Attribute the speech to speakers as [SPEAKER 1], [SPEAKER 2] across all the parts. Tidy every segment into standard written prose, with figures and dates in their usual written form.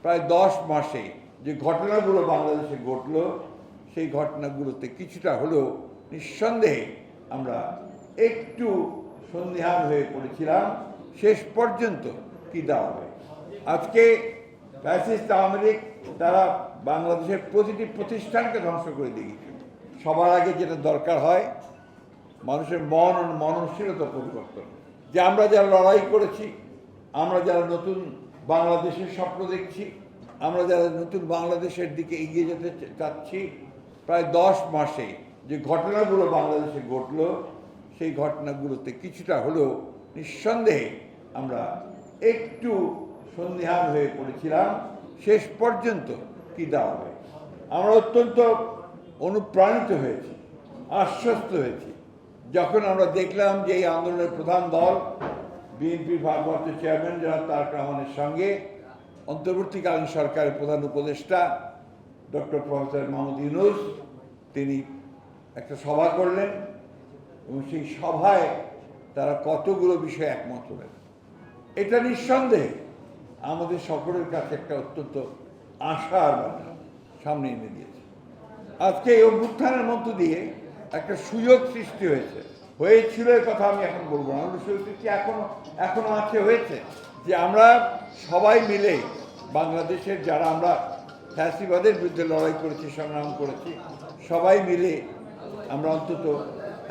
[SPEAKER 1] প্রায় 10 মাসে যে ঘটনাগুলো বাংলাদেশে ঘটলো সেই ঘটনাগুলোতে কিছুটা হলেও নিঃসন্দেহে আমরা একটু সন্দিহান হয়ে পড়েছিলাম শেষ পর্যন্ত কি দেওয়া হবে। আজকে ফ্যাসিস্ট আওয়ামী লীগ তারা বাংলাদেশের প্রতিটি প্রতিষ্ঠানকে ধ্বংস করে দিয়েছে। সবার আগে যেটা দরকার হয় মানুষের মন ও মননশীলতা পরিবর্তন, যে আমরা যারা লড়াই করেছি, আমরা যারা নতুন বাংলাদেশের স্বপ্ন দেখছি, আমরা যারা নতুন বাংলাদেশের দিকে এগিয়ে যেতে চাচ্ছি, প্রায় 10 মাসে যে ঘটনাগুলো বাংলাদেশে ঘটলো সেই ঘটনাগুলোতে কিছুটা হলেও নিঃসন্দেহে আমরা একটু সন্দিহান হয়ে পড়েছিলাম শেষ পর্যন্ত কি দেওয়া হবে। আমরা অত্যন্ত অনুপ্রাণিত হয়েছি, আশ্বস্ত হয়েছি যখন আমরা দেখলাম যে এই আন্দোলনের প্রধান দল বিএনপির ভারপ্রাপ্ত চেয়ারম্যান জনাব তারেক রহমানের সঙ্গে অন্তর্বর্তীকালীন সরকারের প্রধান উপদেষ্টা ডক্টর প্রফেসর মোহাম্মদ ইউনূস তিনি একটা সভা করলেন এবং সেই সভায় তারা কতগুলো বিষয়ে একমত হলেন। এটা নিঃসন্দেহে আমাদের সকলের কাছে একটা অত্যন্ত আশার বার্তা সামনে এনে দিয়েছে। আজকে এই অভ্যুত্থানের মধ্য দিয়ে একটা সুযোগ সৃষ্টি হয়েছিল এর কথা আমি এখন বলবো না, সুযোগ সৃষ্টি এখনো আছে, হয়েছে যে আমরা সবাই মিলে বাংলাদেশের যারা আমরা ফ্যাসিবাদের বিরুদ্ধে লড়াই করেছি, সংগ্রাম করেছি, সবাই মিলে আমরা অন্তত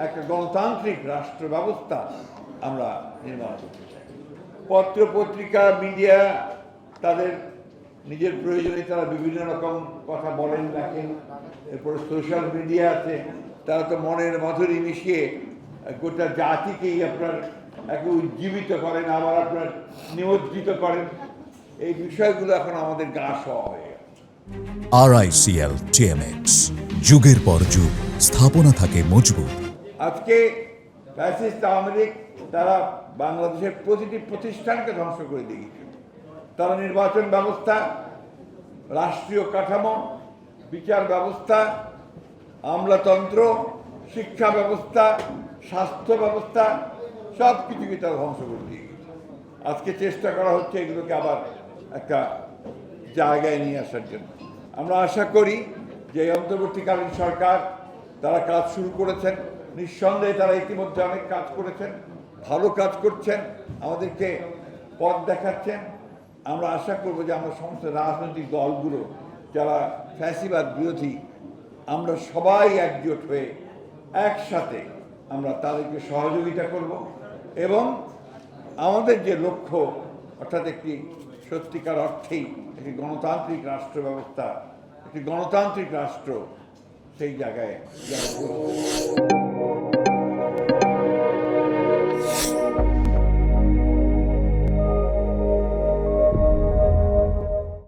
[SPEAKER 1] একটা গণতান্ত্রিক রাষ্ট্র ব্যবস্থা আমরা নির্মাণ করতে চাই। পত্র পত্রিকা মিডিয়া তাদের নিজের প্রয়োজনে তারা বিভিন্ন রকম কথা বলেন, লেখেন। এরপরে সোশ্যাল মিডিয়া আছে, তারা তো মনের মাধুরী মিশিয়ে গোটা জাতিকেই আপনার একে উজ্জীবিত করেন, আবার আপনার নিমজ্জিত করেন। এই বিষয়গুলো এখন আমাদের গা সওয়া হয়ে গেছে।
[SPEAKER 2] RICL TMX, যুগের পর যুগ স্থাপনা থাকে মজবুত।
[SPEAKER 1] আজকে ফ্যাসিস্ট আওয়ামী লীগ তারা বাংলাদেশের প্রতিটি প্রতিষ্ঠানকে ধ্বংস করে দিয়েছে। তারা নির্বাচন ব্যবস্থা, রাষ্ট্রীয় কাঠামো, বিচার ব্যবস্থা, আমলাতন্ত্র, শিক্ষা ব্যবস্থা, স্বাস্থ্য ব্যবস্থা সব কিছুকে তারা ধ্বংস করে দিয়ে গেছে। আজকে চেষ্টা করা হচ্ছে এগুলোকে আবার একটা জায়গায় নিয়ে আসার জন্য। আমরা আশা করি যে অন্তর্বর্তীকালীন সরকার তারা কাজ শুরু করেছেন, নিঃসন্দেহে তারা ইতিমধ্যে অনেক কাজ করেছেন, ভালো কাজ করছেন, আমাদেরকে পথ দেখাচ্ছেন। আমরা আশা করব যে আমরা সমস্ত রাজনৈতিক দলগুলো যারা ফ্যাসিবাদ বিরোধী, আমরা সবাই একজোট হয়ে একসাথে আমরা তাদেরকে সহযোগিতা করব এবং আমাদের যে লক্ষ্য অর্থাৎ একটি সত্যিকার অর্থেই একটি গণতান্ত্রিক রাষ্ট্র ব্যবস্থা, একটি গণতান্ত্রিক রাষ্ট্র, সেই জায়গায়